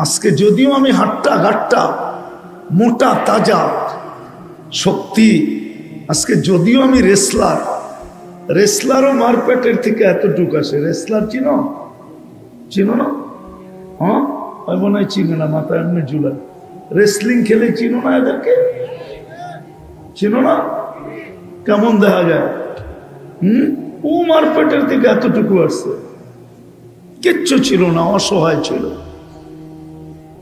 আজকে যদিও আমি হাট্টা ঘাট্টা মোটা তাজা শক্তি, আজকে যদিও আমি রেসলারও মারপেটের থেকে এতটুকু আসে। রেসলার চিনো না? হ্যাঁ, মনে হয় চিনো না, মাথায় এমনি জুলাই। রেসলিং খেলে চিনো না এদেরকে? চিনো না? কেমন দেখা যায়? ও মারপেটের থেকে এতটুকু আসছে, কিচ্ছু ছিল না, অসহায় ছিল।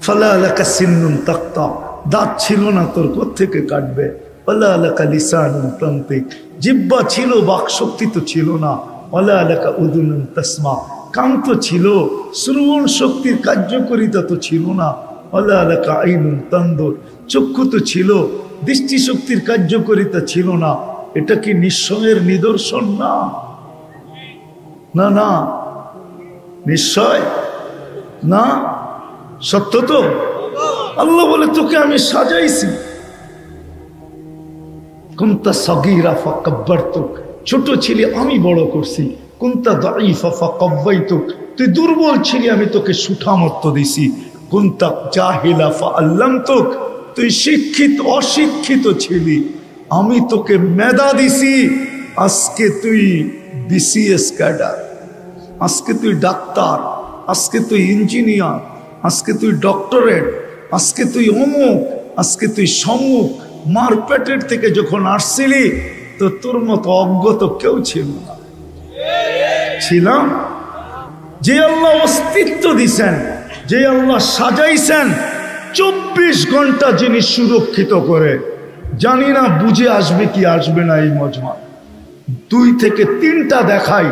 ফালা আলাকা সিন্নুন তাক্তা, দাঁত ছিল না তোর কোত্থেকে কাটবে। ফালা আলাকা লিসানুন তান্তিক, জিহ্বা ছিল, বাক শক্তি তো ছিল না। ফালা আলাকা উদুনুন তাসমা, কান তো ছিল, শ্রবণ শক্তির কার্যকারিতা তো ছিল না। ফালা আলাকা আইনুন তানদুর, চক্ষু তো ছিল, দৃষ্টি শক্তির কার্যকারিতা ছিল না। এটা কি নিশ্চয়ের নিদর্শন? না না না, নিশ্চয় না, সত্য তো। আল্লাহ বলে তোকে আমি সাজাইছি। কুনতা সাগীরা ফাকাব্বারতুক, ছোট ছিলি আমি বড় করছি। কুনতা দাঈফা ফাকাওয়াইতুক, তুই দুর্বল ছিলি আমি তোকে সুঠামত্ব দিছি। কুনতা জাহিলা ফাআল্লামতুক, তুই শিক্ষিত অশিক্ষিত ছিলি, আমি তোকে মেধা দিছি। আজকে তুই বিসিএস ক্যাডার, আজকে তুই ডাক্তার, আজকে তুই ইঞ্জিনিয়ার, আজকে তুই ডক্টরেট, আজকে তুই অমুক, আজকে তুই সমুক। মারপেটের থেকে যখন আসছিলি তো তোর মতো অজ্ঞত কেউ ছিল না। ছিলাম যে আল্লাহ অস্তিত্ব দিছেন, যে আল্লাহ সাজাইছেন 24 ঘন্টা যিনি সুরক্ষিত করে। জানি না বুঝে আসবে কি আসবে না এই মজমা। 2 থেকে 3টা দেখাই,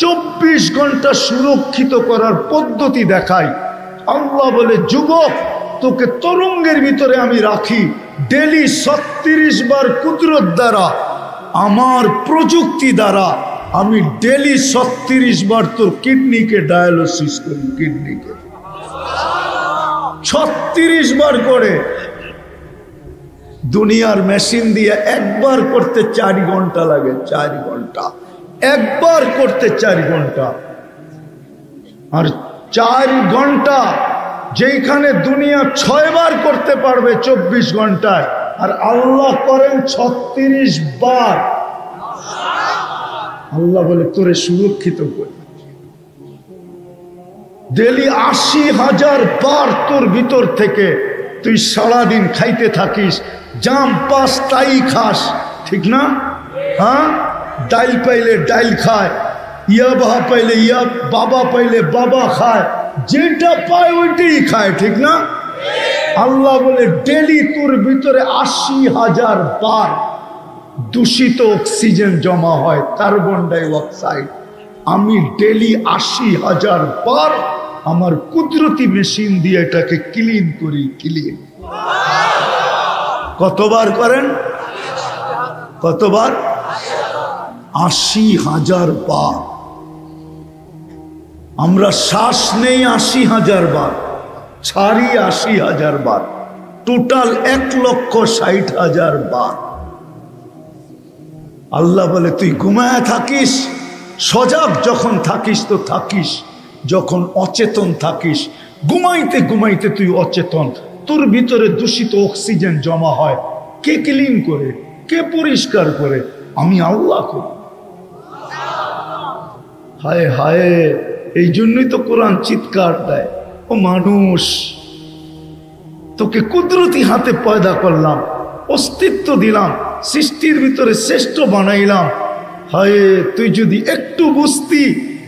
24 ঘন্টা সুরক্ষিত করার পদ্ধতি দেখাই। আল্লাহ বলে যুবক, তোকে তরঙ্গের ভিতরে আমি রাখি, ডেলি 36 বার কুদরত দ্বারা, আমার প্রযুক্তি দ্বারা আমি ডেলি 36 বার তোর কিডনিকে ডায়ালিসিস করি। কিডনিকে 36 বার করে। দুনিয়ার মেশিন দিয়ে একবার করতে 4 ঘন্টা লাগে, 4 ঘন্টা একবার করতে 4 ঘন্টা। আর 4 ঘন্টা যেখানে দুনিয়া 6 বার করতে পারবে 24 ঘন্টায়, আর আল্লাহ করেন 36 বার। আল্লাহ বলে তোরে সুরক্ষিত করে ডেলি 80,000 বার তোর ভিতর থেকে তুই সারাদিন খাইতে থাকিস। জাম পাস তাই খাস, ঠিক না? হ্যাঁ, ডাইল পাইলে ডাইল খায়, ইয়াবা পাইলে বাবা পাইলে বাবা খায়, যেটা পায় ওইটাই খায়, ঠিক না? আল্লাহ বলে ডেলি তোর ভিতরে 80,000 বার দূষিত অক্সিজেন জমা হয়, কার্বন ডাই অক্সাইড। আমি ডেলি 80,000 বার আমার কুদরতি মেশিন দিয়ে এটাকে ক্লিন করি। ক্লিন কতবার করেন? কতবার? 80,000 বার। আমরা শ্বাস নেই 80,000 বার, ছাড়ি 80,000 বার, টোটাল 1,60,000 বার। আল্লাহ বলে তুই ঘুমায় থাকিস, সজাগ যখন থাকিস তো থাকিস, যখন অচেতন থাকিস, ঘুমাইতে ঘুমাইতে তুই অচেতন, তোর ভিতরে দূষিত অক্সিজেন জমা হয়। কে ক্লিন করে? কে পরিষ্কার করে? আমি আল্লাহ করি। হায় হায়, এই জন্যই তো কোরআন চিৎকার দেয়, ও মানুষ, তোকে কুদরতি হাতে পয়দা করলাম, অস্তিত্ব দিলাম, সৃষ্টির ভিতরে শ্রেষ্ঠ বানাইলাম। হায়, তুই যদি একটু বুঝতি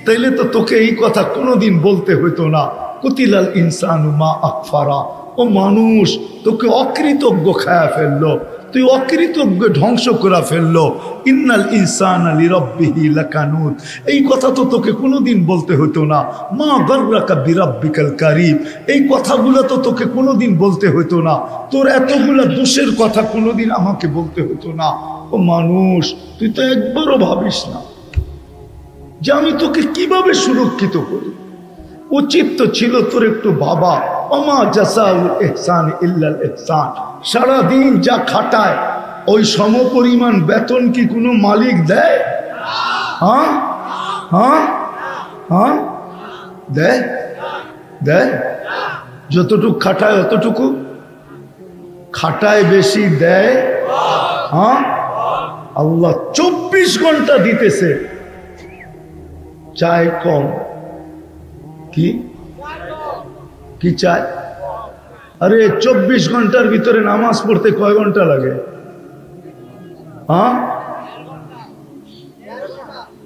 তাইলে তো তোকে এই কথা কোনোদিন বলতে হইতো না। কুতিলাল ইনসানু মা আকফারা, ও মানুষ, তোকে অকৃতজ্ঞ খায়া ফেললো, তুই অকৃতজ্ঞ ধ্বংস করে ফেললো। ইন্নাল ইনসানা লিরাব্বিহি লাকানুত, এই কথা তো তোকে কোনোদিন বলতে হতো না। মা গাররাকা বিরাব্বিকাল কারীম, এই কথাগুলো তো তোকে কোনোদিন বলতে হতো না। তোর এতগুলা দোষের কথা কোনোদিন আমাকে বলতে হতো না। ও মানুষ, তুই তো একবারও ভাবিস না যে আমি তোকে কিভাবে সুরক্ষিত করি। উচিত তো ছিল তোর একটু বাবা, ওমা জাযাউল ইহসান ইল্লাল ইহসান, সারাদিন যা খাটায় ওই সমপরিমাণ বেতন কি কোনো মালিক দেয়? হ্যাঁ হ্যাঁ হ্যাঁ, দেয়? দেয়? যতটুকু খাটায় অতটুকু খাটায় বেশি দেয়। হ্যাঁ, আল্লাহ 24 ঘন্টা দিতেছে, চায় কম। কি কি চায়? আরে 24 ঘন্টার ভিতরে নামাজ পড়তে কয় ঘন্টা লাগে? হ্যাঁ,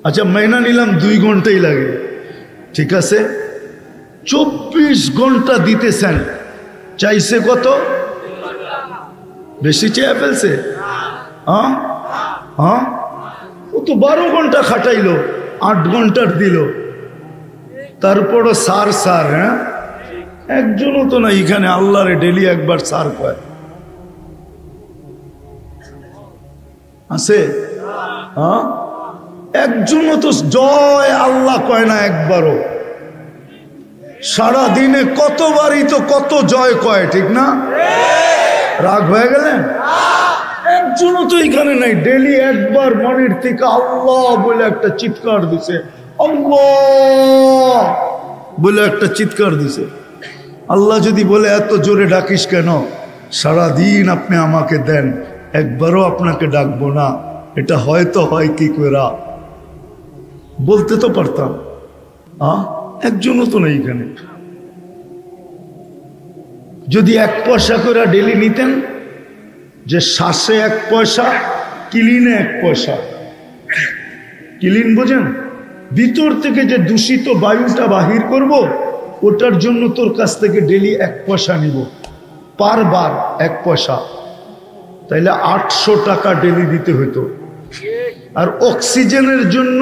আচ্ছা মাইনা নিলাম 2 ঘন্টাই লাগে, ঠিক আছে। 24 ঘন্টা দিতেছেন, চাইছে কত? বেশি চেয়ে ফেলছে। হ্যাঁ হ্যাঁ, ও তো 12 ঘন্টা খাটাইলো, 8 ঘন্টার দিল, তারপরও সার সার। হ্যাঁ, একজনও তো না এখানে আল্লাহরে ডেলি একবার সার কয় আছে? হ্যাঁ, একজনও তো জয় আল্লাহ কয় না একবারও। সারা দিনে কতবারই তো কত জয় কয়, ঠিক না? রাগ হয়ে গেলেন? একজনও তো এখানে নাই ডেলি একবার মনের থেকে আল্লাহ বলে একটা চিৎকার দিছে, আল্লাহ বলে একটা চিৎকার দিছে। আল্লাহ যদি বলে এত জোরে ডাকিস কেন, সারাদিন আপনি আমাকে দেন, একবারও আপনাকে ডাকবো না, এটা হয়তো হয় কি করে বলতে তো পারতাম। একজনও তো নেই এখানে। যদি 1 পয়সা করে ডেলি নিতেন, যে শ্বাসে 1 পয়সা, ক্লিনে 1 পয়সা। ক্লিন বোঝেন? ভিতর থেকে যে দূষিত বায়ুটা বাহির করব, ওটার জন্য তোর কাছ থেকে ডেলি 1 পয়সা নিব, পার বার 1 পয়সা, তাইলে 800 টাকা ডেলি দিতে হতো। আর অক্সিজেনের জন্য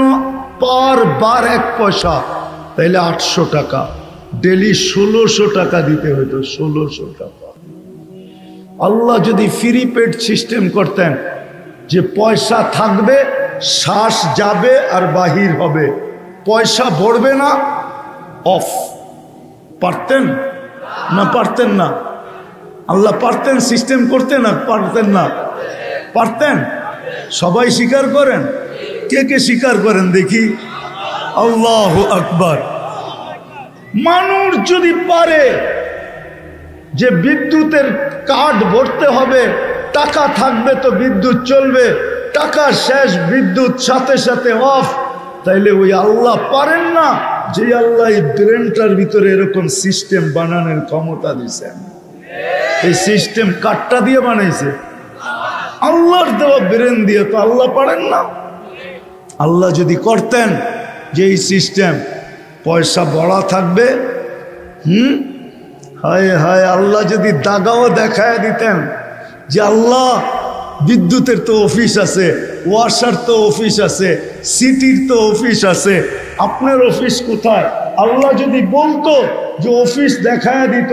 পার বার 1 পয়সা, তাইলে 800 টাকা, ডেলি 1600 টাকা দিতে হতো। 1600 টাকা। আল্লাহ যদি ফ্রি পেড সিস্টেম করতেন, যে পয়সা থাকবে, শ্বাস যাবে আর বাহির হবে, পয়সা ভরবে না, অফ, পারতেন না? পারতেন না? আল্লাহ পারতেন সিস্টেম করতে না? পারতেন না? পারতেন। সবাই স্বীকার করেন? কে কে স্বীকার করেন দেখি? আল্লাহু আকবার। মানুষ যদি পারে যে বিদ্যুতের কার্ড ভরতে হবে, টাকা থাকবে তো বিদ্যুৎ চলবে, টাকা শেষ বিদ্যুৎ সাথে সাথে অফ, তাইলে ওই আল্লাহ পারেন না যে আল্লাহ এই ব্রেনটার ভিতরে এরকম সিস্টেম বানানোর ক্ষমতা দিয়েছেন? এই সিস্টেম কাঠটা দিয়ে বানাইছে? আল্লাহর দেওয়া ব্রেন দিয়ে। তো আল্লাহ পারেন না? আল্লাহ যদি করতেন যে এই সিস্টেম, পয়সা বড়া থাকবে, হায় হায়, আল্লাহ যদি দাগাও দেখায় দিতেন যে আল্লাহ বিদ্যুতের তো অফিস আছে, ওয়াসার তো অফিস আছে, সিটির তো অফিস আছে, আপনার অফিস কোথায়? আল্লাহ যদি বলতো যে অফিস দেখায় দিত,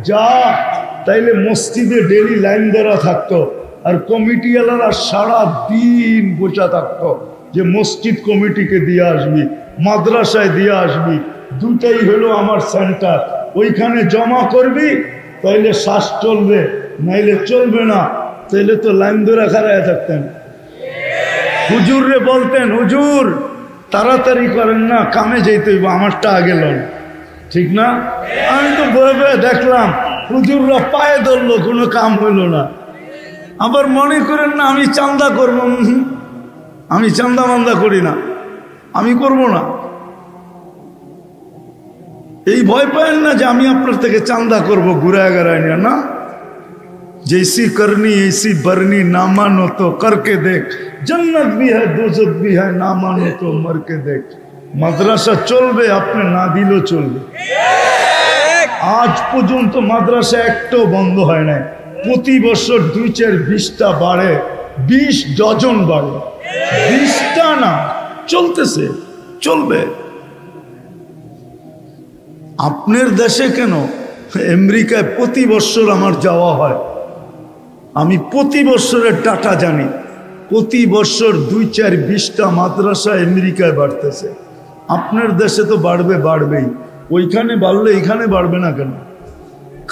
যা, তাইলে মসজিদে ডেলি লাইন ধরা থাকতো, আর কমিটিওয়ালারা সারা দিন বসা থাকতো যে মসজিদ কমিটিকে দিয়ে আসবি, মাদ্রাসায় দিয়ে আসবি, দুটাই হলো আমার সেন্টার, ওইখানে জমা করবি, তাইলে শ্বাস চলবে, নাইলে চলবে না। তাইলে তো লাইন ধরে খাড়ায় থাকতেন। হুজুর রে বলতেন, হুজুর তাড়াতাড়ি করেন না, কামে যেতে হইব, আমারটা আগে লন, ঠিক না? আমি তো বয়ে বয়ে দেখলাম হুজুররা পায়ে ধরলো, কোনো কাম হইল না। আবার মনে করেন না আমি চান্দা করবো, আমি চান্দা মান্দা করি না, আমি করব না। এই ভয় পায়েন না যে আমি আপনার থেকে চান্দা করবো ঘুরায় গাড়ায় নিয়ে, না। जैसी करनी ऐसी बरनी, ना मानो तो करके देख, जन्नत भी है दोजख भी है, ना मानो तो मर के देख। মাদ্রাসা চলবে, আপনি না দিলেও চলবে। আজ পর্যন্ত মাদ্রাসা একটাও বন্ধ হয় নাই। প্রতি বছর 2-4-20টা বাড়ে, 20 ডজন বাড়ে, 20টা না, চলতেছে, চলবে। আপনার দেশে কেন? আমেরিকায় প্রতি বছর আমার যাওয়া হয়, আমি প্রতি বছরের ডাটা জানি। প্রতি বছর 2-4-20টা মাদ্রাসা আমেরিকায় বাড়তেছে। আপনার দেশে তো বাড়বে, বাড়বেই। ওইখানে বাড়লে এখানে বাড়বে না কেন?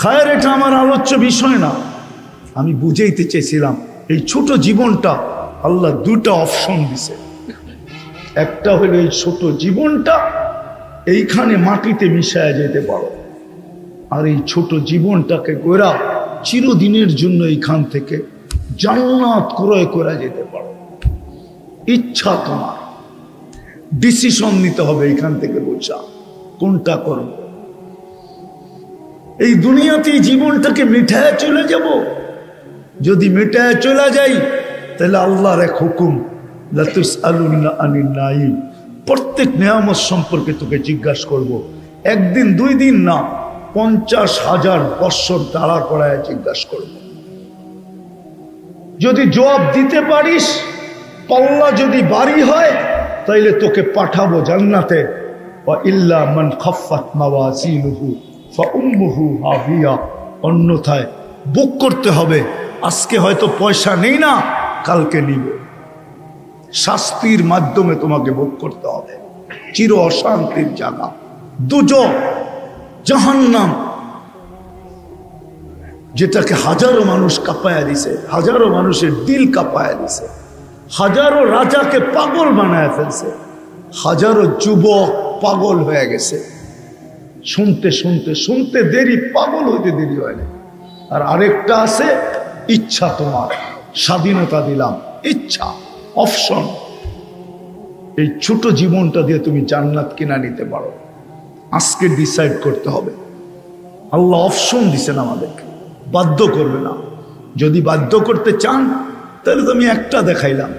খায়ের, এটা আমার আলোচ্য বিষয় না। আমি বুঝাইতে চেয়েছিলাম এই ছোট জীবনটা আল্লাহ 2টা অপশন দিছে। একটা হলো এই ছোট জীবনটা এইখানে মাটিতে মিশায়া যেতে পারো, আর এই ছোট জীবনটাকে গোরা চিরদিনের জন্য এইখান থেকে জান্নাত ক্রয় করা যেতে পারো। ইচ্ছা তোমার, ডিসিশন নিতে হবে এখান থেকে বোঝা কোনটা করব। এই দুনিয়াতে জীবনটাকে মিঠায় চলে যাব, যদি মিঠায় চলে যাই তাহলে আল্লাহর এক হুকুম, লা তুসআলুনা আনিন নাঈম, প্রত্যেক নিয়ামত সম্পর্কে তোকে জিজ্ঞাসা করব। একদিন দুই দিন না, 50,000 বৎসর দাঁড়া করায় জিজ্ঞাসা করব। যদি জবাব দিতে পারিস, পাল্লা যদি ভারী হয়, তাইলে তোকে পাঠাবো জান্নাতে। ওয়া ইল্লা মান খাফফাত মাওয়াজিনুহু ফাউম্মুহু হাবিয়া, অন্যথায় বুক করতে হবে। আজকে হয়তো পয়সা নেই না, কালকে নিব। শাস্তির মাধ্যমে তোমাকে ভোগ করতে হবে। চির অশান্তির জায়গা দুজক, জাহান্নাম, যেটাকে হাজারো মানুষ কাঁপায়া দিছে, হাজারো মানুষের দিল কাঁপায়া দিছে, হাজারো রাজাকে পাগল বানায় ফেলছে, হাজারো যুবক পাগল হয়ে গেছে। শুনতে শুনতে শুনতে দেরি, পাগল হইতে দেরি হয় না। আর আরেকটা আছে ইচ্ছা, তোমার স্বাধীনতা দিলাম, ইচ্ছা, অপশন। এই ছোট জীবনটা দিয়ে তুমি জান্নাত কিনা নিতে পারো। আজকে ডিসাইড করতে হবে। আল্লাহ অপশন দিছেন আমাদেরকে, বাধ্য করবে না। যদি বাধ্য করতে চান তাহলে তো আমি একটা দেখাইলাম।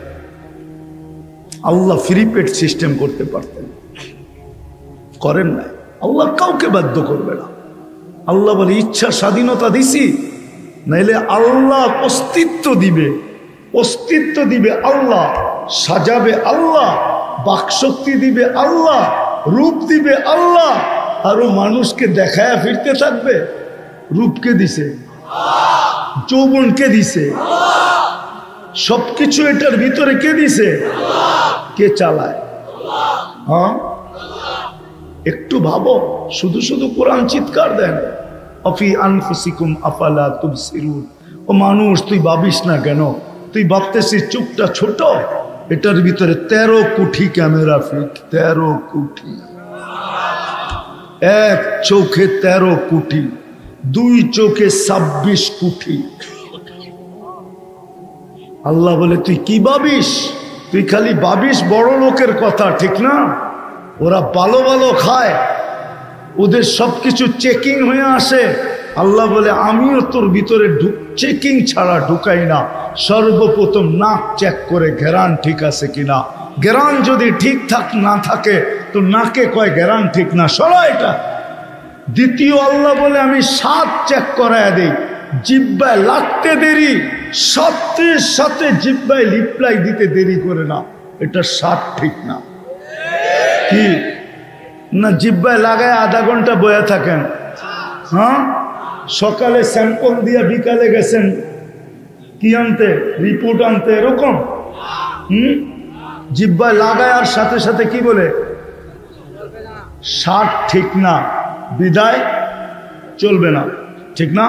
আল্লাহ ফ্রি পেড সিস্টেম করতে পারতেন, করেন না। আল্লাহ কাউকে বাধ্য করবে না। আল্লাহ বলে ইচ্ছা স্বাধীনতা দিছি, নাইলে আল্লাহ অস্তিত্ব দিবে, অস্তিত্ব দিবে আল্লাহ, সাজাবে আল্লাহ, বাকশক্তি দিবে আল্লাহ, রূপ দিবে আল্লাহ, আরো মানুষকে দেখায়া ফিরতে থাকবে। রূপকে দিছে, যৌবনকে দিছে, সবকিছু এটার ভিতরে কে দিছে? কে চালায়? হ্যাঁ, একটু ভাবো। শুধু শুধু কোরআন চিৎকার দেন, আফি আনফুসিকুম আফালা তুবসিরুন। ও মানুষ, তুই ভাবিস না কেন? তুই ভাবতেছিস চুপটা ছোট, এটার ভিতরে 13 কোটি ক্যামেরা ফিট। 13 কোটি, এক চোখে 13 কোটি, দুই চোখে 26 কোটি। আল্লাহ বলে তুই কি ভাবিস? তুই খালি ভাবিস বড় লোকের কথা, ঠিক না? ওরা ভালো ভালো খায়, ওদের সবকিছু চেকিং হয়ে আসে। আল্লাহ বলে আমিও তোর ভিতরে চেকিং ছাড়া ঢুকাই না। সর্বপ্রথম নাক চেক করে ঘেরান ঠিক আছে কিনা। ঘেরান যদি ঠিক না থাকে তো নাকে কয় ঘেরান ঠিক না, সরা এটা। দ্বিতীয় আল্লাহ বলে আমি স্বাদ চেক করায় দেই। জিহ্বায় লাগতে দেরি, সাথে সাথে জিহ্বায় লিপ্লাই দিতে দেরি করে না, এটা স্বাদ ঠিক না। কি না, জিহ্বায় লাগায় আধা ঘন্টা বয়ে থাকেন। হ্যাঁ, সকালে স্যাম্পল দিয়ে বিকালে গেছেন কি আনতে, রিপোর্ট আনতে, এরকম। জিহ্বায় লাগায় আর সাথে সাথে কি বলে? স্বাদ ঠিক না, বিদায় চলবে না, ঠিক না?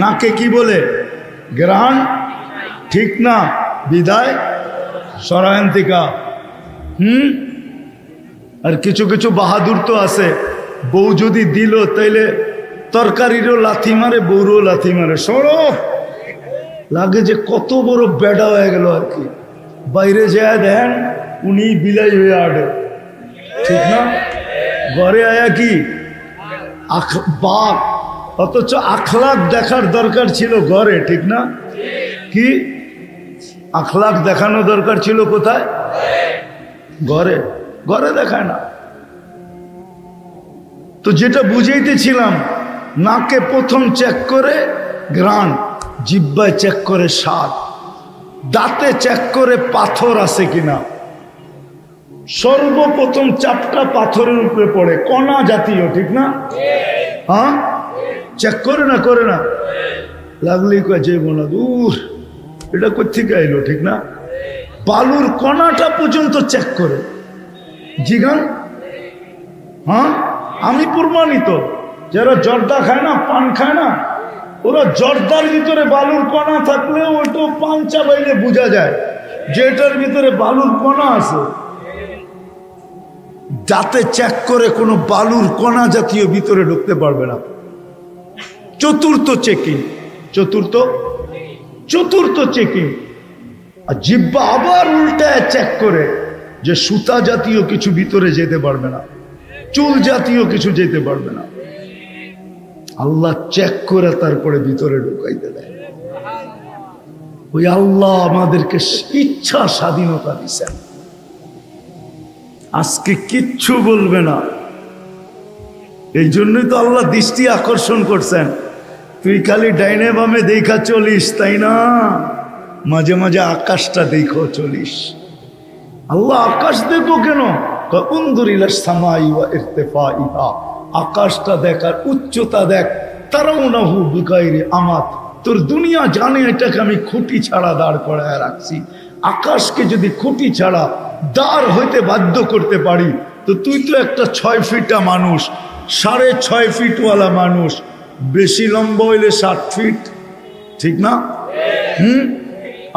নাকে কি বলে? গ্রহণ ঠিক না, বিদায় সরায়ন্তিকা। আর কিছু কিছু বাহাদুর তো আছে, বউ যদি দিল তাইলে তরকারিরও লাথি মারে, বউরও লাথি মারে। সরো, লাগে যে কত বড় বেড়া হয়ে গেল আর কি। বাইরে যায় দেন উনি বিলাই হয়ে আডে, ঠিক না? ঘরে আয়া কি বাঘ, অথচ আখলাক দেখার দরকার ছিল ঘরে, ঠিক না? কি আখলাক দেখানো দরকার ছিল কোথায়? ঘরে। ঘরে দেখায় না। তো যেটা বুঝাইতেছিলাম, নাকে প্রথম চেক করে ঘ্রাণ, জিহ্বায় চেক করে স্বাদ, দাঁতে চেক করে পাথর আছে কিনা। সর্বপ্রথম চাপটা পাথরের উপরে পড়ে, কণা জাতীয়, ঠিক না? হ্যাঁ, চেক করে না, করে না? লাগলেই কয় যে বোনা দূর, এটা কোথেকে আইলো, ঠিক না? বালুর কণাটা পর্যন্ত চেক করে। জিগান, হ্যাঁ, আমি প্রমাণিত। যারা জর্দা খায় না, পান খায় না, ওরা জর্দার ভিতরে বালুর কণা থাকলেও ওইটা পান চাবাইলে বোঝা যায় যে এটার ভিতরে বালুর কণা আছে। দাঁতে চেক করে কোনো বালুর কণা জাতীয় ভিতরে ঢুকতে পারবে না। চতুর্থ চেকিং, চতুর্থ চেকিং। আর জিহ্বা আবার উল্টায় চেক করে যে সুতা জাতীয় কিছু ভিতরে যেতে পারবে না, চুল জাতীয় কিছু যেতে পারবে না। আল্লাহ চেক করে তারপরে ভিতরে ঢুকাইতে দেয়। ওই আল্লাহ আমাদেরকে ইচ্ছা স্বাধীনতা দিচ্ছেন, আজকে কিচ্ছু বলবে না। এই জন্যই তো আল্লাহ দৃষ্টি আকর্ষণ করছেন, তুই খালি ডাইনে বামে দেখা চলিস, তাই না? মাঝে মাঝে আকাশটা দেখো চলিস। আল্লাহ আকাশ দেখো কেন? আকাশটা দেখার উচ্চতা দেখ। তারাউনাহু বিগাইরি আমাত, তোর দুনিয়া জানে এটাকে আমি খুঁটি ছাড়া দাঁড় করায় রাখছি। আকাশকে যদি খুঁটি ছাড়া দাঁড় হইতে বাধ্য করতে পারি, তো তুই তো একটা 6 ফিটা মানুষ, 6.5 ফিটওয়ালা মানুষ, বেশি লম্বা হইলে 7 ফিট, ঠিক না?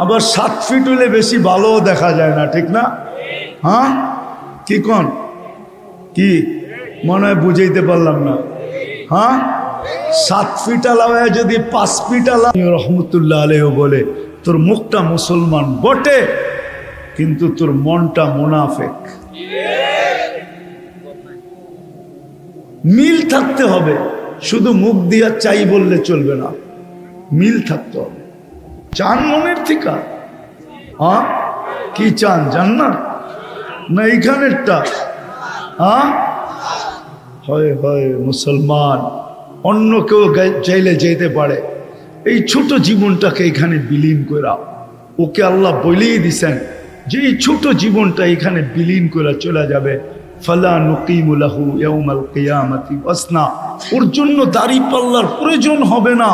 আবার 7 ফিট হইলে বেশি ভালো দেখা যায় না, ঠিক না? হ্যাঁ, কি কোন কি মনে হয় বুঝাইতে পারলাম না। হ্যাঁ, 7 ফিট আলাদা যদি 5 ফিট আলাদা, রহমতুল্লাহ আলাইহি বলে তোর মুখটা মুসলমান বটে, কিন্তু তোর মনটা মুনাফিক। মিল থাকতে হবে, শুধু মুখ দিয়া চাই বললে চলবে না, মিল থাকতে হবে। চান মনের থেকে? হ্যাঁ, কি চান? জান্নাত না এইখানেরটা? হ্যাঁ, হয় হয় মুসলমান, অন্য কেউ চাইলে যেতে পারে। এই ছোট জীবনটাকে এখানে বিলীন করা, ওকে আল্লাহ বলেই দিছেন যে এই ছোট জীবনটা এখানে বিলীন করে চলে যাবে। ফালা নুকিমু লাহু ইয়াউমাল কিয়ামাতি ওয়াসনা, ওর জন্য দাড়ি পাল্লার প্রয়োজন হবে না,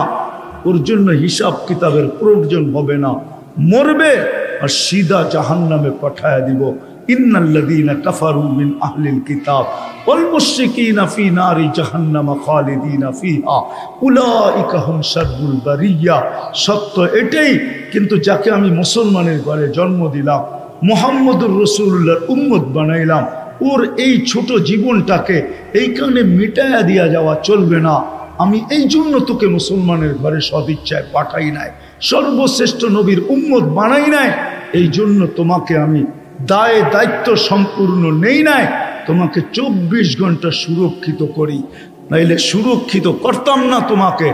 ওর জন্য হিসাব কিতাবের প্রয়োজন হবে না। মরবে আর সিধা জাহান্নামে পাঠায়া দিব। ইন্নাল্লাযীনা কাফারু মিন আহলিল কিতাব ওয়াল মুশরিকিনা ফি নারি জাহান্নাম খালিদিনা ফিহা উলাইকা হুম শাররুল বারিয়া। সত্য এটাই, কিন্তু যাকে আমি মুসলমানের ঘরে জন্ম দিলাম, মুহাম্মদুর রাসূলুল্লাহর উম্মত বানাইলাম, ওর এই ছোট জীবনটাকে এই কারণে মিটায়া দিয়া যাওয়া চলবে না। আমি এই জন্য তোকে মুসলমানের ঘরে সদিচ্ছায় পাঠাই নাই, সর্বশ্রেষ্ঠ নবীর উম্মত বানাই নাই। এই জন্য তোমাকে আমি দায় দায়িত্ব সম্পূর্ণ নেই নাই, তোমাকে 24 ঘন্টা সুরক্ষিত করি, নাইলে সুরক্ষিত করতাম না তোমাকে।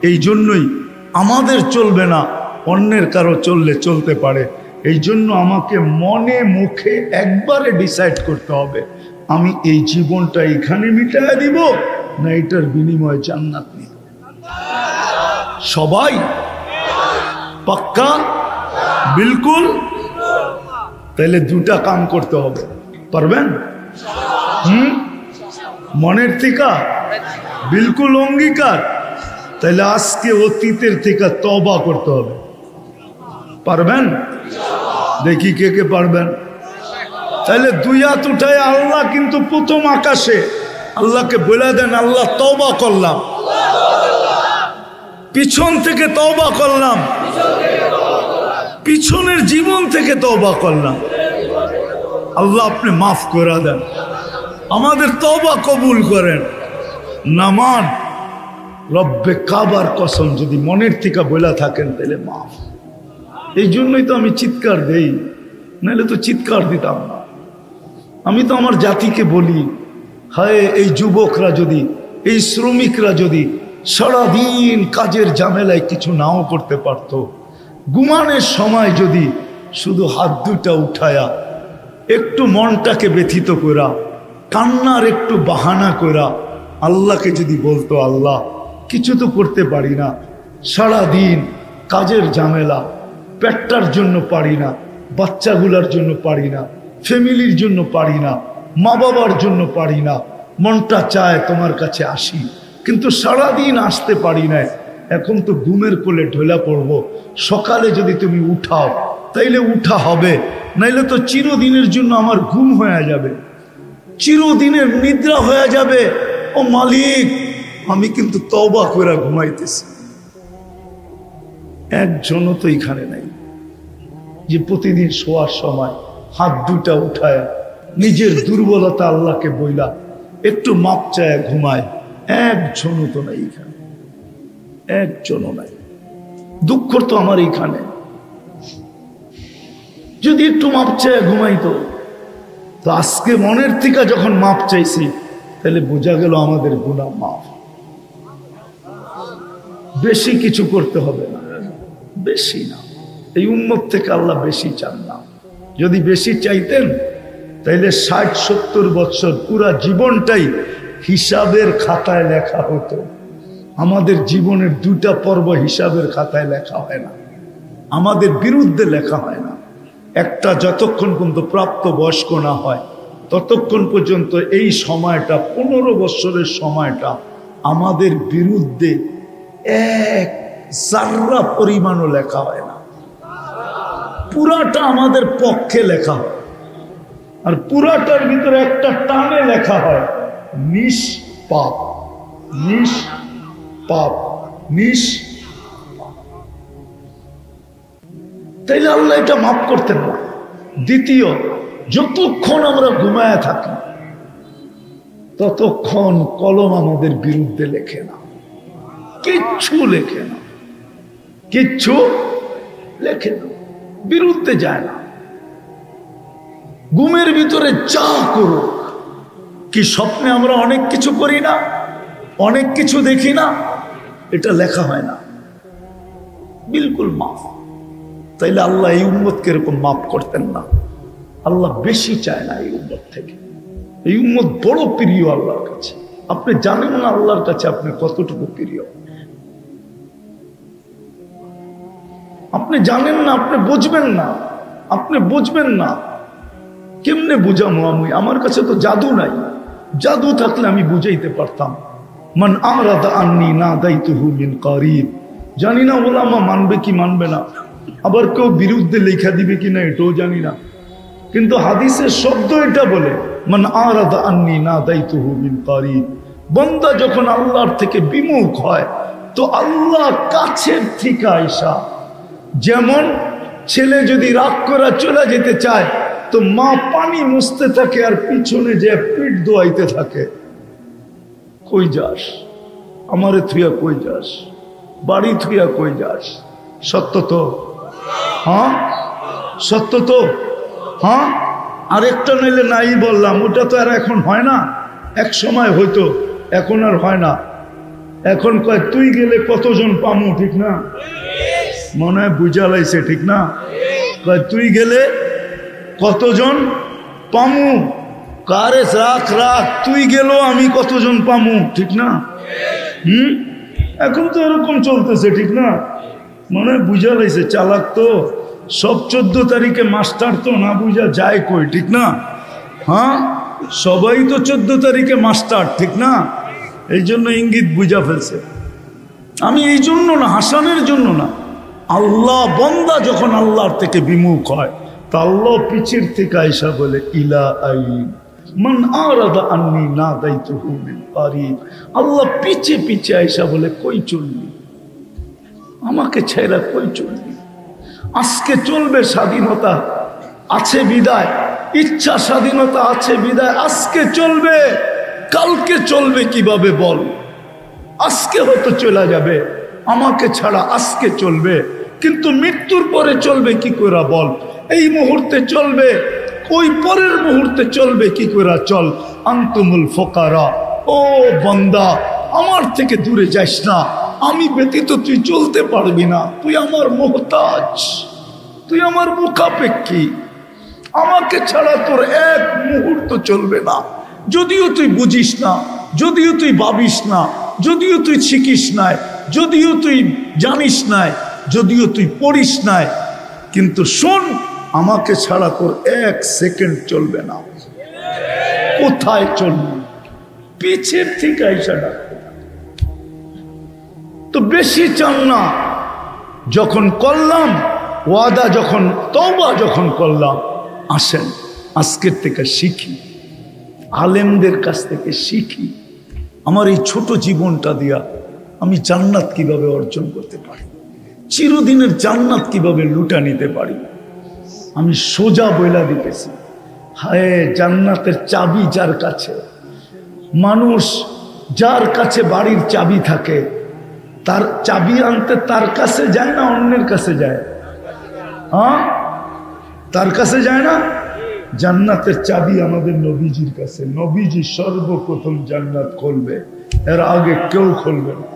এই জন্যই আমাদের চলবে না, অন্যের কারো চললে চলতে পারে। এই জন্য আমাকে মনে মুখে একবারে ডিসাইড করতে হবে, আমি এই জীবনটা এখানে মিটাইয়া দিব না এটার বিনিময়ে জান্নাত নিব। সবাই পাক্কা? বিলকুল। তাহলে দুটা কাম করতে হবে, পারবেন? মনের থেকে বিলকুল অঙ্গীকার। তাহলে আজকে অতীতের থেকে তওবা করতে হবে, পারবেন? দেখি কে কে পারবেন। তাহলে 2 হাত উঠায় আল্লাহ কিন্তু প্রথম আকাশে আল্লাহকে বলে দেন, আল্লাহ তওবা করলাম, পিছন থেকে তওবা করলাম, পিছনের জীবন থেকে তওবা করলাম। আল্লাহ আপনি মাফ করে দেন, আমাদের তওবা কবুল করেন। নামান রব্বে কাবার কসম, যদি মনের থেকে বলে থাকেন তাহলে মাফ। এই জন্যই তো আমি চিৎকার দেই, নাহলে তো চিৎকার দিতাম না। আমি তো আমার জাতিকে বলি, হায় এই যুবকরা যদি, এই শ্রমিকরা যদি সারাদিন কাজের ঝামেলায় কিছু নাও করতে পারত, ঘুমানোর সময় যদি শুধু হাত দুটা উঠায়া একটু মনটাকে ব্যথিত করা, কান্নার একটু বাহানা করা আল্লাহকে যদি বলতো, আল্লাহ কিছু তো করতে পারি না, সারাদিন কাজের ঝামেলা, পেটটার জন্য পারি না, বাচ্চাগুলার জন্য পারি না, ফ্যামিলির জন্য পারি না, মা বাবার জন্য পারি না, মনটা চায় তোমার কাছে আসি, কিন্তু সারাদিন আসতে পারি না। এখন তো ঘুমের কোলে ঢোলা পড়বো, সকালে যদি তুমি উঠাও তাইলে উঠা হবে, নাইলে তো চিরদিনের জন্য আমার ঘুম হয়ে যাবে, চিরদিনের নিদ্রা হয়ে যাবে। ও মালিক, আমি কিন্তু তওবা করে ঘুমাইতেছি। একজনও তো এখানে নাই যে প্রতিদিন শোয়ার সময় হাত দুটা উঠায় নিজের দুর্বলতা আল্লাহকে বইলা একটু মাপ চায় ঘুমায়। একজনও তো নাই এখানে। একজনও নাই। দুঃখ তো আমার এইখানে, যদি একটু মাপ চাই ঘুমাইতো। তো আজকে মনের থেকে যখন মাপ চাইছি, তাহলে বোঝা গেল আমাদের গুনাহ মাফ। বেশি কিছু করতে হবে না, বেশি না। এই উম্মত থেকে আল্লাহ বেশি চান না। যদি বেশি চাইতেন তাইলে 60-70 বছর পুরা জীবনটাই হিসাবের খাতায় লেখা হতো। আমাদের জীবনের 2টা পর্ব হিসাবের খাতায় লেখা হয় না, আমাদের বিরুদ্ধে লেখা হয় না। একটা যতক্ষণ পর্যন্ত প্রাপ্ত বয়স্ক না হয় ততক্ষণ পর্যন্ত এই সময়টা 15 বছরের সময়টা আমাদের বিরুদ্ধে এক জাররা পরিমাণও লেখা হয় না, পুরাটা আমাদের পক্ষে লেখা হয়। আর পুরাটার ভিতরে একটা টানে লেখা হয় নিষ্পাপ, নিষ্পাপ, নিষ্পাপ। তাইলে আল্লাহ এটা মাফ করতেন না। দ্বিতীয়, যতক্ষণ আমরা ঘুমায় থাকি ততক্ষণ কলম আমাদের বিরুদ্ধে লেখে না, কিচ্ছু লেখে না, কিচ্ছু লেখে না, বিরুদ্ধে যায় না। ঘুমের ভিতরে যা করুক, কি স্বপ্নে আমরা অনেক কিছু করি না, অনেক কিছু দেখি না, এটা লেখা হয় না, বিলকুল মাফ। তাইলে আল্লাহ এই উম্মতকে এরকম মাফ করতেন না। আল্লাহ বেশি চায় না এই উম্মত থেকে। এই উম্মত বড় প্রিয় আল্লাহর কাছে। আপনি জানেন না আল্লাহর কাছে আপনি কতটুকু প্রিয়, আপনি জানেন না, আপনি বুঝবেন না, আপনি বুঝবেন না। কেমনে বুঝামো আমি? আমার কাছে তো জাদু নাই, জাদু থাকলে আমি বুঝাইতে পারতাম। মান আরাদা আন্নি নাদাইতুহু মিন কারিব। জানি না ওলামা মানবে কি মানবে না, আবার কেউ বিরুদ্ধে লেখা দিবে কিনা এটাও জানি না, কিন্তু হাদিসের শব্দ এটা বলে মান আরাদা আন্নি নাদাইতুহু মিন কারিব। বান্দা যখন আল্লাহর থেকে বিমুখ হয় তো আল্লাহ কাছের থেকে আইসা, যেমন ছেলে যদি রাগ করে চলে যেতে চায় তো মা পানি মুছতে থাকে আর পিছনে যে পিঠ দোয়াইতে থাকে, কই যাস আমারে থুইয়া, কই যাস বাড়ি থুইয়া, কই যাস? সত্য তো? হ্যাঁ সত্য তো? হ্যাঁ। আরেকটা নিলে নাই বললাম, ওটা তো আর এখন হয় না, এক সময় হইতো, এখন আর হয় না। এখন কয় তুই গেলে কতজন পামু, ঠিক না? মনে হয় বুঝা লাইছে, ঠিক না? কয় তুই গেলে কতজন পামু, কারে রাখ রাখ, তুই গেল আমি কতজন পামু, ঠিক না? এখন তো এরকম চলতেছে, ঠিক না? মনে হয় বুঝা লাইছে, চালাক তো সব। 14 তারিখে মাস্টার তো না বুঝা যায় কই, ঠিক না? হ্যাঁ, সবাই তো 14 তারিখে মাস্টার, ঠিক না? এই জন্য ইঙ্গিত বুঝা ফেলছে। আমি এই জন্য না, হাসানের জন্য না। আল্লাহ বান্দা যখন আল্লাহর থেকে বিমুখ হয় তা আল্লাহ পিছের থেকে আইসা বলে ইলা আইন মান আরাদা আন্নি নাদাইতুহু মিন কারিব। আল্লাহ পিছে পিছে আইসা বলে কই চললি, আমাকে ছেড়ে কই চললি? আজকে চলবে স্বাধীনতা আছে বিদায়, ইচ্ছা স্বাধীনতা আছে বিদায়, আজকে চলবে, কালকে চলবে কিভাবে বল? আজকে হয়তো চলে যাবে, আমাকে ছাড়া আজকে চলবে, কিন্তু মৃত্যুর পরে চলবে কি করে বল? এই মুহূর্তে চলবে, ওই পরের মুহূর্তে চলবে কি করে? চল। আনতুমুল ফুকারা, ও বান্দা আমার থেকে দূরে যাস না, আমি ব্যতীত তুই চলতে পারবি না, তুই আমার মুহতাজ, তুই আমার মুখাপেক্ষী, আমাকে ছাড়া তোর এক মুহূর্ত চলবে না। যদিও তুই বুঝিস না, যদিও তুই ভাবিস না, যদিও তুই শিখিস নাই, যদিও তুই জানিস নাই, যদিও তুই পড়িস নাই, কিন্তু শোন, আমাকে ছাড়া তোর এক সেকেন্ড চলবে না। কোথায় চলবে? পিছের থেকে আইসা ডাকবে। তো বেশি চান না, যখন করলাম ওয়াদা, যখন তওবা যখন করলাম, আসেন আজকের থেকে শিখি, আলেমদের কাছ থেকে শিখি, আমার এই ছোট জীবনটা দিয়া আমি জান্নাত কিভাবে অর্জন করতে পারি, চিরদিনের জান্নাত কিভাবে লুটা নিতে পারি। আমি সোজা বইলা দিতেছি, হায় জান্নাতের চাবি যার কাছে, মানুষ যার কাছে বাড়ির চাবি থাকে তার চাবি আনতে তার কাছে যায় না অন্যের কাছে যায়? হ্যাঁ, তার কাছে যায় না? জান্নাতের চাবি আমাদের নবীজির কাছে। নবীজি সর্বপ্রথম জান্নাত খুলবে, এর আগে কেউ খুলবে না,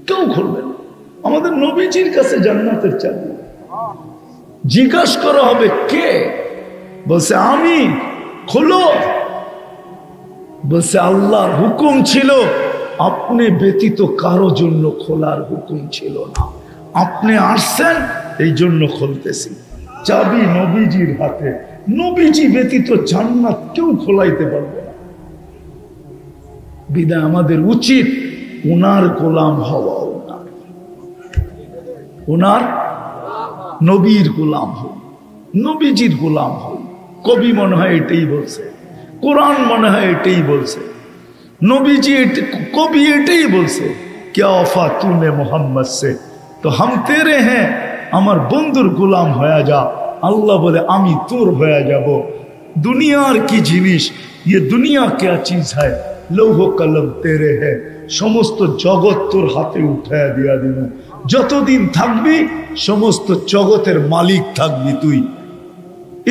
কেউ খুলবে না। আমাদের নবীজির কাছে জান্নাতের চাবি। জিজ্ঞাসা করা হবে কে? বলছে আমি। খোলো। বলছে আল্লাহর হুকুম ছিল, আপনি ব্যতীত কারো জন্য খোলার হুকুম ছিল না, আপনি আসছেন এই জন্য খুলতেছি। চাবি নবীজির হাতে, নবীজি ব্যতীত জান্নাত কেউ খোলাইতে পারবে না। বিদায় আমাদের উচিত ওনার গোলাম হওয়া, ওনার নবীর গোলাম হই, নবীজির গোলাম হই। কবি মনে হয় এটাই বলছে, কোরআন মনে হয় এটাই বলছে, নবীজি কবি এটাই বলছে, क्या वफा तूने मोहम्मद से तो हम तेरे हैं, আমার বন্ধুর গোলাম হয়ে যা। আল্লাহ বলে আমি তোর হয়ে যাব। দুনিয়ার কি জিনিস, ये दुनिया क्या चीज है, লৌহ কলম তেরে है, সমস্ত জগৎ তোর হাতে উঠায়া দিয়া দিন। যতদিন থাকবি সমস্ত জগতের মালিক থাকবি তুই,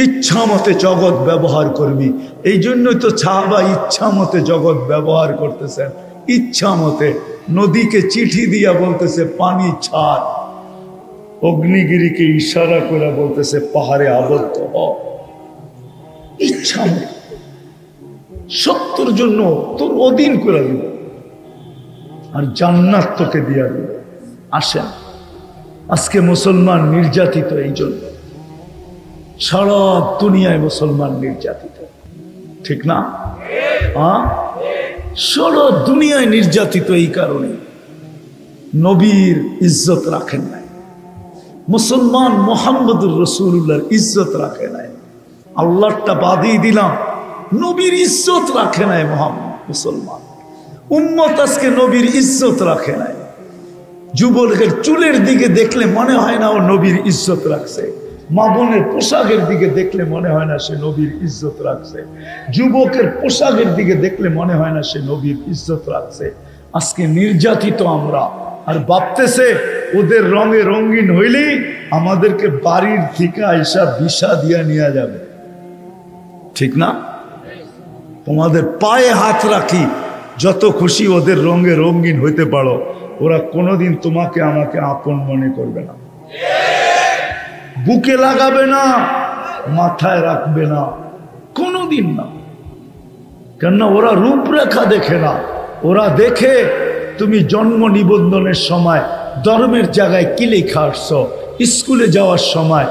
ইচ্ছা মতে জগৎ ব্যবহার করবি। এই জন্যই তো সাহাবা ইচ্ছা মতে জগৎ ব্যবহার করতেছেন, ইচ্ছা মতে। নদীকে চিঠি দিয়া বলতেছে পানি ছাড়, অগ্নিগিরিকে ইশারা করে বলতেছে পাহাড়ে আবদ্ধ হ। ইচ্ছা মতে সত্যর জন্য তোর অধীন করে দিল, আর জান্নাত তোকে দিয়া দিল। আসেন, আজকে মুসলমান নির্যাতিত এই জন্য, সারা দুনিয়ায় মুসলমান নির্যাতিত, ঠিক না? সারা দুনিয়ায় নির্যাতিত এই কারণে নবীর ইজ্জত রাখেন নাই মুসলমান, মুহাম্মদুর রাসূলুল্লাহর ইজ্জত রাখে নাই। আল্লাহটা বাদই দিলাম, নবীর ইজ্জত রাখে নাই মুসলমান উম্মত। আজকে নবীর ইজ্জত রাখে নাই। যুবকের চুলের দিকে দেখলে মনে হয় না ও নবীর ইজ্জত রাখছে, মা বোনের পোশাকের দিকে দেখলে মনে হয় না সে নবীর ইজ্জত রাখছে, যুবকের পোশাকের দিকে দেখলে মনে হয় না সে নবীর ইজ্জত রাখছে। আজকে নির্যাতিত আমরা, আর ভাবতেছে ওদের রঙে রঙিন হইলেই আমাদেরকে বাড়ির থেকে আইসা বিষা দিয়া নিয়ে যাবে, ঠিক না? তোমাদের পায়ে হাত রাখি, যত খুশি ওদের রঙে রঙিন হইতে পারো, ওরা কোনোদিন তোমাকে আমাকে আপন মনে করবে না, বুকে লাগাবে না, মাথায় রাখবে না, কোনোদিন না। কেননা ওরা রূপরেখা দেখে না, ওরা দেখে তুমি জন্ম নিবন্ধনের সময় ধর্মের জায়গায় কি লেখা আসছো, স্কুলে যাওয়ার সময়,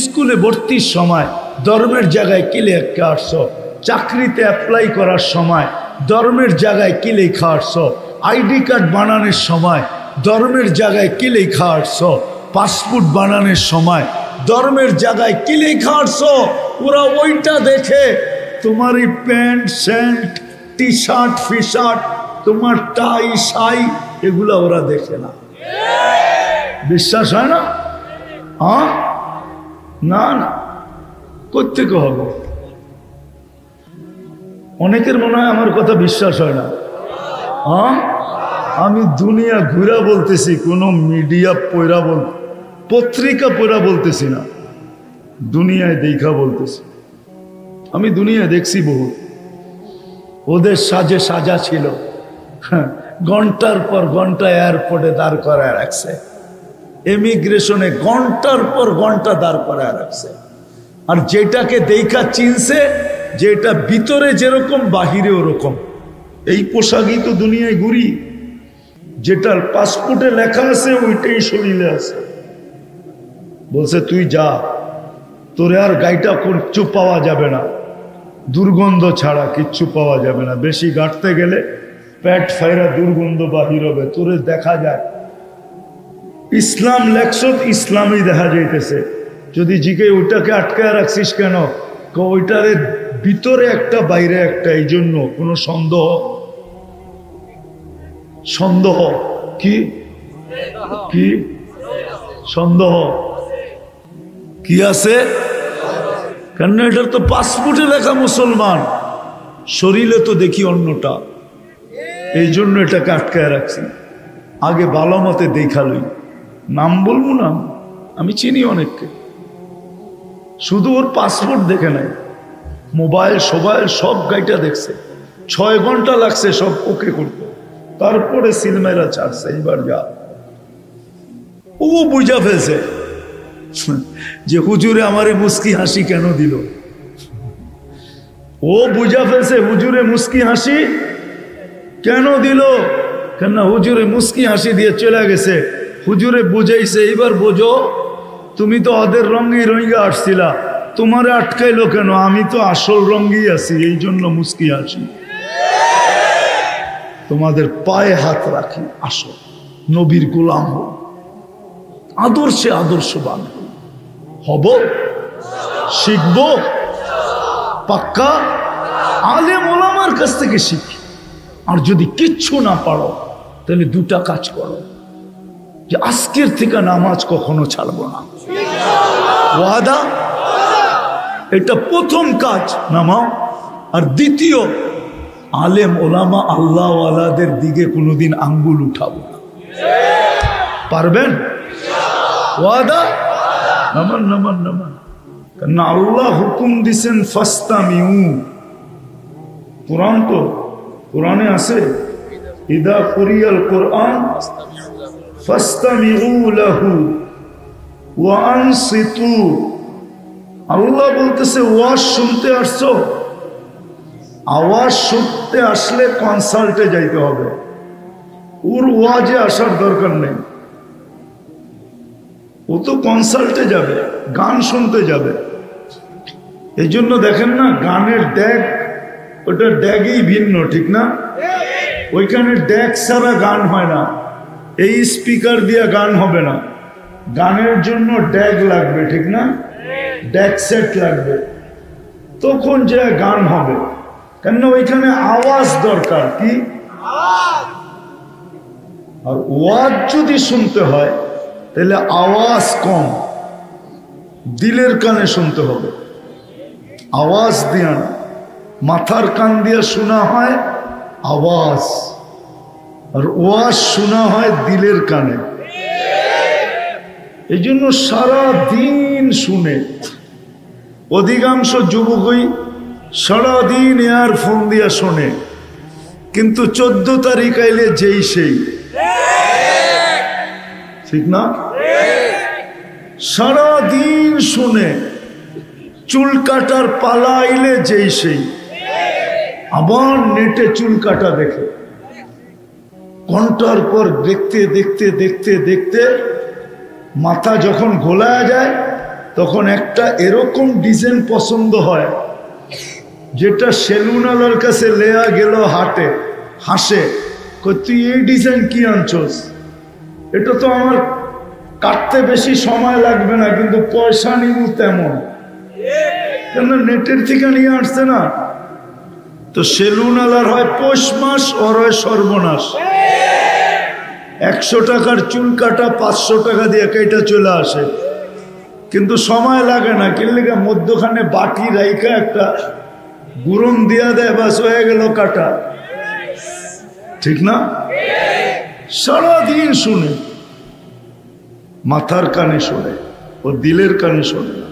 স্কুলে ভর্তির সময় ধর্মের জায়গায় কি লেখা আসছো, চাকরিতে অ্যাপ্লাই করার সময় ধর্মের জায়গায় কি লেখা আসছো, আইডি কার্ড বানানোর সময় ধর্মের জায়গায় কি লেখা আসছো, পাসপোর্ট বানানোর সময় ধর্মের জায়গায় কি লেখা আসছো। ওরা ওইটা দেখে, তোমার এই প্যান্ট শার্ট টি শার্ট ফি শার্ট, তোমার টাই শাই, এগুলা ওরা দেখে না। বিশ্বাস হয় না? না না, কোত্থেকে হবে? অনেকের মনে হয় আমার কথা বিশ্বাস হয় না। আমি দুনিয়া ঘুরা বলতেছি, কোনো মিডিয়া পয়রা পত্রিকা পয়রা বলতেছি না, দুনিয়ায় দেখা বলতেছি। আমি দুনিয়া দেখছি বহু, ওদের সাজে সাজা ছিল, ঘন্টার পর ঘন্টা এয়ারপোর্টে দাঁড় করায় রাখছে, ইমিগ্রেশনে ঘন্টার পর ঘন্টা দাঁড় করায় রাখছে। আর যেটাকে দেখা চিনছে, যেটা ভিতরে যেরকম বাহিরে ওরকম। এই পোশাকই তো দুনিয়ায় ঘুরি, যেটার পাসপোর্টে লেখা আছে ওইটাই শরীরে আছে। বলছে তুই যা, তোরে আর গাইটা কিচ্ছু পাওয়া যাবে না, দুর্গন্ধ ছাড়া কিচ্ছু পাওয়া যাবে না। বেশি গাঁটতে গেলে পেট ফাইরা দুর্গন্ধ বাহির হবে, তোরে দেখা যায়। ইসলাম লেখছত, ইসলামই দেখা যাইতেছে। যদি জিকে ওইটাকে আটকায় রাখছিস কেন, ওইটারে ভিতরে একটা বাইরে একটা, এই জন্য কোনো সন্দেহ কি কি সন্দেহ কি আছে? কেন এটার তো পাসপোর্টে লেখা মুসলমান, শরীরে তো দেখি অন্যটা। এই জন্য এটাকে আটকায় রাখছি। আগে ভালো মতে দেখালই, নাম বলবো না, আমি চিনি অনেককে, শুধু ওর পাসপোর্ট দেখে নাই, মোবাইল সোবাইল সব গাইটা দেখছে, 6 ঘন্টা লাগছে সব ওকে করতে, তারপরে সিনেমারা ছাড়ছে। এইবার যা ও বুঝা ফেলছে যে হুজুরে আমারে মুস্কি হাসি কেন দিল, ও বুঝা ফেলছে হুজুরে মুস্কি হাসি কেন দিল, কেন হুজুরে মুস্কি হাসি দিয়ে চলে গেছে, হুজুরে বুঝাইছে এইবার বোঝো, তুমি তো ওদের রঙে রঙে আসছিলা, তোমারে আটকাইলো কেন, আমি তো আসল রঙেই আছি, এই জন্য মুস্কি হাসি। তোমাদের পায়ে হাত রাখি, আসো নবীর গোলাম হো, আদর্শে আদর্শবান হব, শিখব পাক্কা, আলেম ওলামার কাছ থেকে শিখি। আর যদি কিচ্ছু না পারো তাহলে 2টা কাজ করো, যে আজকের থেকে নামাজ কখনো ছাড়বো না, ওয়াদা, এটা প্রথম কাজ নামাও। আর দ্বিতীয়, আলেম ওলামা আল্লাহ ওয়ালাদের দিকে কোনোদিন আঙ্গুল উঠাবো না, পারবেন? ওয়াদা, নামান নামান নামান। কেন আল্লাহ হুকুম দিছেন ফাস্তামিউ, কোরআন তো কোরআনে আছে, ইদা কুরিয়াল কোরআন ফাস্তামিউ লাহু ওয়া আনসিতু। আল্লাহ বলতেছে ওয়াজ শুনতে আসছো, আওয়াজ শুনতে আসলে কনসার্টে যাইতে হবে, ওর ওয়াজে আসার দরকার নেই, ও তো কনসার্টে যাবে, গান শুনতে যাবে। এই জন্য দেখেন না, গানের ড্যাগ, ওটা ড্যাগই ভিন্ন, ঠিক না? ওইখানে ড্যাগ ছাড়া গান হয় না, এই স্পিকার দিয়ে গান হবে না, গানের জন্য ড্যাগ লাগবে, ঠিক না? ড্যাগ সেট লাগবে, তখন যে গান হবে, কেন ওইখানে আওয়াজ দরকার। কি? আর ওয়াজ যদি শুনতে হয় তাহলে আওয়াজ কম, দিলের কানে শুনতে হবে, আওয়াজ দিয়া না, মাথার কান দিয়ে শোনা হয় আওয়াজ, আর ওয়াজ শোনা হয় দিলের কানে। এই জন্য সারা দিন শুনে, অধিকাংশ যুবকই সারাদিন ইয়ারফোন দিয়া শোনে, কিন্তু 14 তারিখ আইলে যেই সেই, ঠিক না? সারাদিন শুনে, চুল কাটার পালা আইলে যেই সেই, আবার নেটে চুল কাটা দেখে, ঘন্টার পর দেখতে দেখতে দেখতে দেখতে মাথা যখন গোলায় যায়, তখন একটা এরকম ডিজাইন পছন্দ হয় যেটা সেলুনালার কাছে লেয়া গেল হাটে, হাসে, তুই এই ডিজাইন কি আনছস, এটা তো আমার কাটতে বেশি সময় লাগবে না, কিন্তু পয়সা নিব তেমন, কেন নেটের থেকে নিয়ে আসছে না। তো সেলুনালার হয় পৌষ মাস, ওর হয় সর্বনাশ। 100 টাকার চুল কাটা 500 টাকা দিয়ে কেটে চলে আসে, কিন্তু সময় লাগে না, কিনলে মধ্যখানে বাটি রাইখা একটা গুরুম দিয়া দেয়, বাস হয়ে গেল কাটা, ঠিক না? সারাদিন শুনে, মাথার কানে শোনে, ও দিলের কানে শোনে না।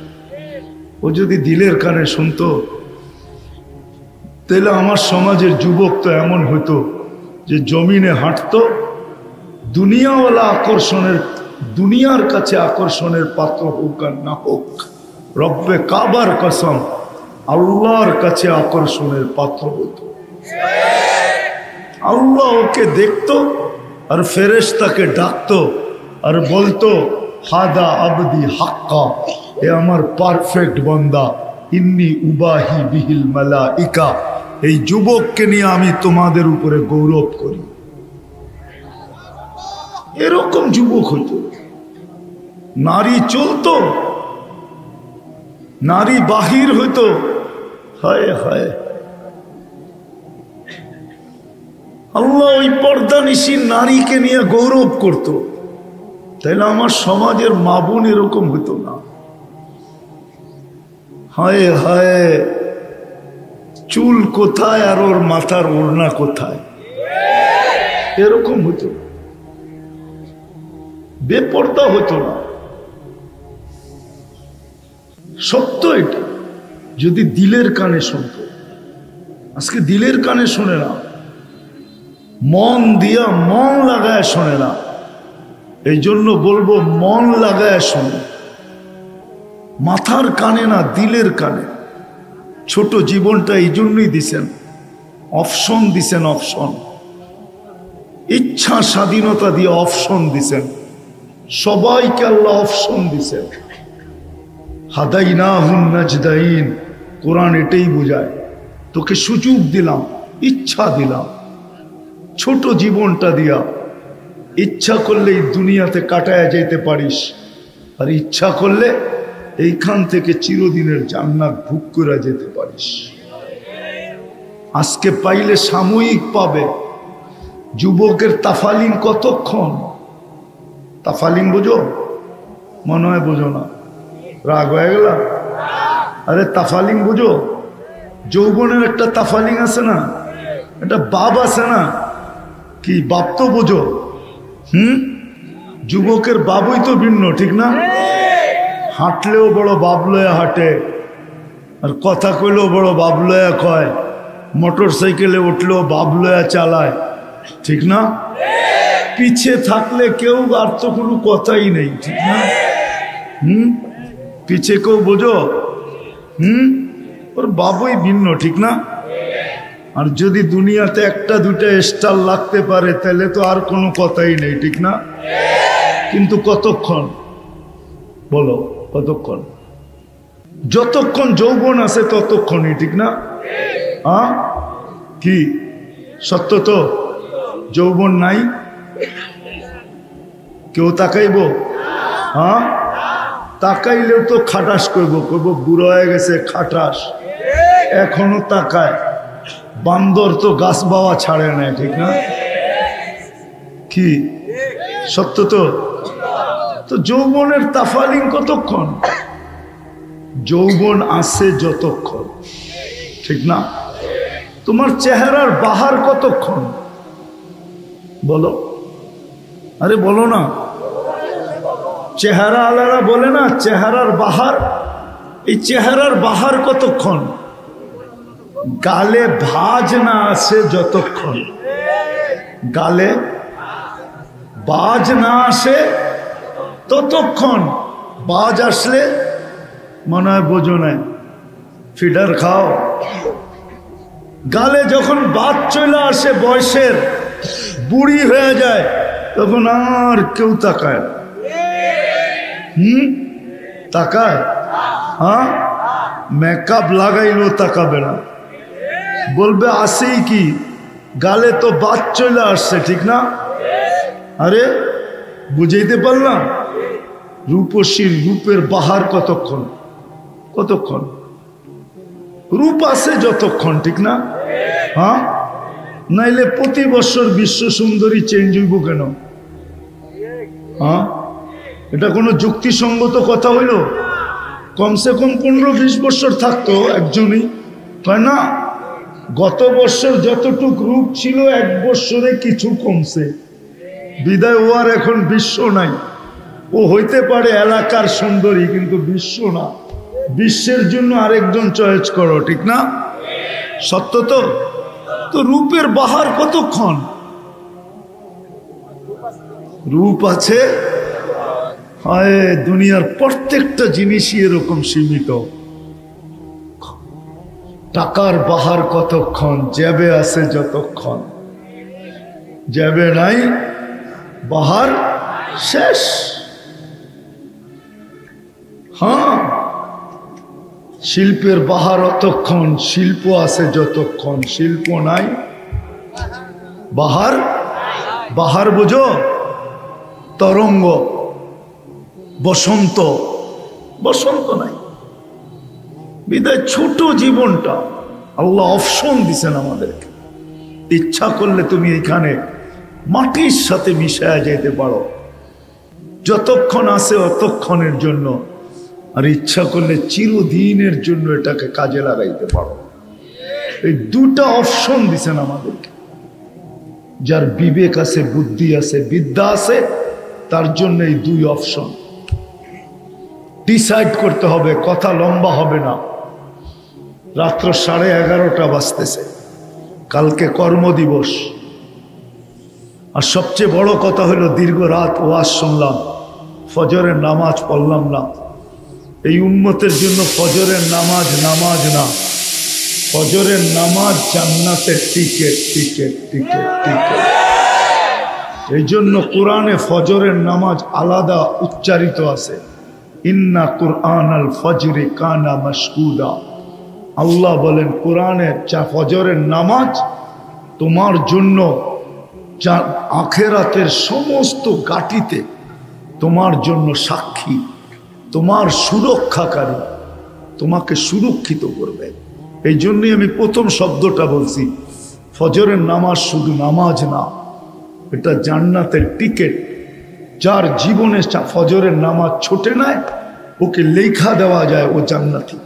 ও যদি দিলের কানে শুনতো তাহলে আমার সমাজের যুবক তো এমন হইতো যে জমিনে হাঁটতো, দুনিয়াওয়ালা আকর্ষণের, দুনিয়ার কাছে আকর্ষণের পাত্র হোক আর না হোক, রব্বে কাবার কসম আল্লাহর কাছে আকর্ষণের পাত্র হতো। আল্লাহ ওকে দেখতো আর ফেরেশতাকে ডাকতো আর বলতো, হাদা আবদি হাক্কা, এ আমার পারফেক্ট বান্দা, ইন্নি উবাহি বিহিল মালাইকা, এই যুবককে নিয়ে আমি তোমাদের উপরে গৌরব করি। এরকম যুবক হইতো। নারী চলতো, নারী বাহির হইতো, হায় হায়, আল্লাহ ওই পর্দানিশী নারীকে নিয়ে গৌরব করত, তাইলে আমার সমাজের মা বোন এরকম হইতো না। হায় হায়, চুল কোথায় আর ওর মাথার ওড়না কোথায়, এরকম হতো, বেপরদা হতো না। সত্য এটা, যদি দিলের কানে শুনত। আজকে দিলের কানে শোনে না, মন দিয়া মন লাগায় শোনে না। এই জন্য বলবো মন লাগায় শোনে, মাথার কানে না, দিলের কানে। ছোট জীবনটা এই জন্যই দিছেন, অপশন দিছেন, অপশন, ইচ্ছা স্বাধীনতা দিয়ে অপশন দিছেন। সবাইকে আল্লাহ অপশন দিছেন। হাদাইনাহুন নাজদাইন, কোরআন এটাই বোঝায়। তোকে সুযোগ দিলাম, ইচ্ছা দিলাম, ছোট জীবনটা দিয়া ইচ্ছা করলে এই দুনিয়াতে কাটায় যেতে পারিস, আর ইচ্ছা করলে এইখান থেকে চিরদিনের জান্নাত ভোগ করে যেতে পারিস। আজকে পাইলে সাময়িক পাবে। যুবকের তাফালিং কতক্ষণ? তাফালিং বোঝো? মনে হয় বোঝো না, রাগ হয়ে গেল। আরে তাফালিং বোঝো? যৌবনের একটা তাফালিং আছে না, একটা বাপ আছে না, কি বাপ তো বোঝো? যুবকের বাবুই তো ভিন্ন, ঠিক না? হাঁটলেও বড় বাপ লয়া হাঁটে, আর কথা কইলেও বড় বাপ লয়া কয়, মোটর সাইকেলে উঠলেও বাপ লয়া চালায়, ঠিক না? পিছে থাকলে কেউ আর তো কোনো কথাই নেই, ঠিক না? পিছে কেউ বোঝো? ওর বাবুই ভিন্ন, ঠিক না? আর যদি দুনিয়াতে একটা দুটা স্টার লাগতে পারে তাহলে তো আর কোনো কথাই নেই, ঠিক না? কিন্তু কতক্ষণ বলো, কতক্ষণ? যতক্ষণ যৌবন আছে ততক্ষণই, ঠিক না? কি সত্য তো? যৌবন নাই কেউ তাকাইব? তাকাইলেও তো খাটাস করব, বুড়ো হয়ে গেছে খাটাস, এখনো তাকায়। বান্দর তো গাছ বাওয়া ছাড়ে না, ঠিক না? কি সত্য তো? তো যৌবনের তাফালিং কতক্ষণ? যৌবন আছে যতক্ষণ, ঠিক না? তোমার চেহারার বাহার কতক্ষণ বলো? আরে বলো না। চেহারা আলারা বলে না চেহারার বাহার, এই চেহারার বাহার কতক্ষণ? গালে ভাঁজ না আসে যতক্ষণ, গালে বাজ না আসে ততক্ষণ। বাজ আসলে মনে হয় বোঝো না, ফিডার খাও। গালে যখন বাজ চলে আসে, বয়সের বুড়ি হয়ে যায়, তখন আর কেউ তাকায়। তাকায়? মেকআপ লাগাইলেও তাকাবে না, বলবে আসেই কি, গালে তো বাদ চলে আসছে, ঠিক না? আরে বুঝাইতে পারলাম? রূপসীর রূপের বাহার কতক্ষণ? কতক্ষণ? রূপ আছে যতক্ষণ, ঠিক না? নাইলে প্রতি বছর বিশ্ব সুন্দরী চেঞ্জ হইব কেন? এটা কোনো যুক্তিসঙ্গত কথা হইল? কমসে কম 15-20 বছর থাকতো একজনই, তাই না? গত বছর যতটুক রূপ ছিল এক বছরে কিছু কমছে, বিদায় ও আর এখন বিশ্ব নাই। ও হইতে পারে এলাকার সুন্দরী, কিন্তু বিশ্ব না। বিশ্বের জন্য আরেকজন চয়েস করো, ঠিক না? সত্য তো? তো রূপের বাহার কতক্ষণ? রূপ আছে, হায় দুনিয়ার প্রত্যেকটা জিনিসই এরকম সীমিত। টাকার বাহার কতক্ষণ? জ্যাবে আছে যতক্ষণ, জ্যাবে নাই বাহার শেষ। শিল্পের বাহার অতক্ষণ, শিল্প আছে যতক্ষণ, শিল্প নাই বাহার। বাহার বুঝো? তরঙ্গ, বসন্ত, বসন্ত নাই। বিদায় ছোট জীবনটা আল্লাহ অপশন দিছেন আমাদেরকে। ইচ্ছা করলে তুমি এখানে মাটির সাথে মিশায়া যেতে পারো, যতক্ষণ আছে অতক্ষণের জন্য, আর ইচ্ছা করলে চিরদিনের জন্য এটাকে কাজে লাগাইতে পারো। এই দুটা অপশন দিছেন আমাদেরকে। যার বিবেক আছে, বুদ্ধি আছে, বিদ্যা আছে, তার জন্য এই দুই অপশন ডিসাইড করতে হবে। কথা লম্বা হবে না। রাত্র 11:30 বাজতেছে, কালকে কর্মদিবস। আর সবচেয়ে বড় কথা হলো দীর্ঘ রাত ওয়াজ শুনলাম, ফজরের নামাজ পড়লাম না। এই উম্মতের জন্য ফজরের নামাজ নামাজ না, ফজরের নামাজ জান্নাতের টিকেট টিকেট টিকেট টিকেট। এই জন্য কোরআনে ফজরের নামাজ আলাদা উচ্চারিত আছে, ইন্না কুরআন আল ফজরে কানা মাশহুদা। আল্লাহ বলেন কোরআনের ফজরের নামাজ তোমার জন্য আখেরাতের সমস্ত ঘাটিতে তোমার জন্য সাক্ষী, তোমার সুরক্ষাকারী, তোমাকে সুরক্ষিত করবে। এই জন্যই আমি প্রথম শব্দটা বলছি, ফজরের নামাজ শুধু নামাজ না, এটা জান্নাতের টিকেট। যার জীবনে ফজরের নামাজ ছোটে নেয়, ওকে লেখা দেওয়া যায় ও জান্নাতি।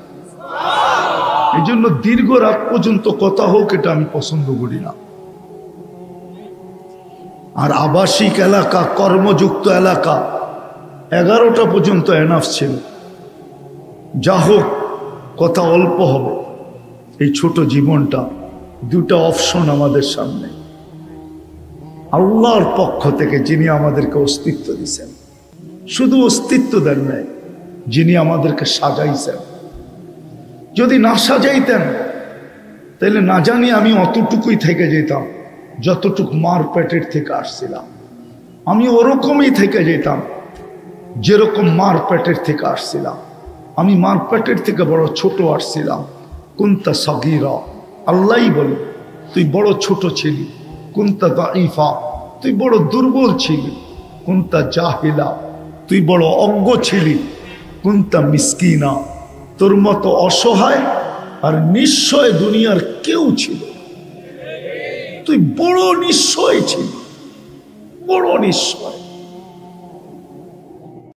এই জন্য দীর্ঘ রাত পর্যন্ত কথা হোক, এটা আমি পছন্দ করি না। আর আবাসিক এলাকা, কর্মযুক্ত এলাকা 11টা পর্যন্ত এনাফ ছিল। যা হোক, কথা অল্প হবে। এই ছোট জীবনটা, দুটা অপশন আমাদের সামনে। আল্লাহর পক্ষ থেকে যিনি আমাদেরকে অস্তিত্ব দিয়েছেন, শুধু অস্তিত্ব দেন নাই, যিনি আমাদেরকে সাজাইছেন। যদি না সাজাইতেন তাহলে না জানি আমি অতটুকুই থেকে যেতাম যতটুকু মার পেটের থেকে আসছিলাম। আমি ওরকমই থেকে যেতাম যেরকম মার পেটের থেকে আসছিলাম। আমি মার পেটের থেকে বড় ছোট আসছিলাম। কুনতা সাগীরা, আল্লাহই বলে তুই বড় ছোট ছিলি। কুনতা দাঈফা, তুই বড় দুর্বল ছিলি। কুনতা জাহিলা, তুই বড় অজ্ঞ ছিলি। কুনতা মিসকিনা, তোর মতো অসহায় আর নিঃস্বয় দুনিয়ার কেউ ছিল। তুই বড় নিঃস্বয় ছিলি, বড় নিঃস্বয়।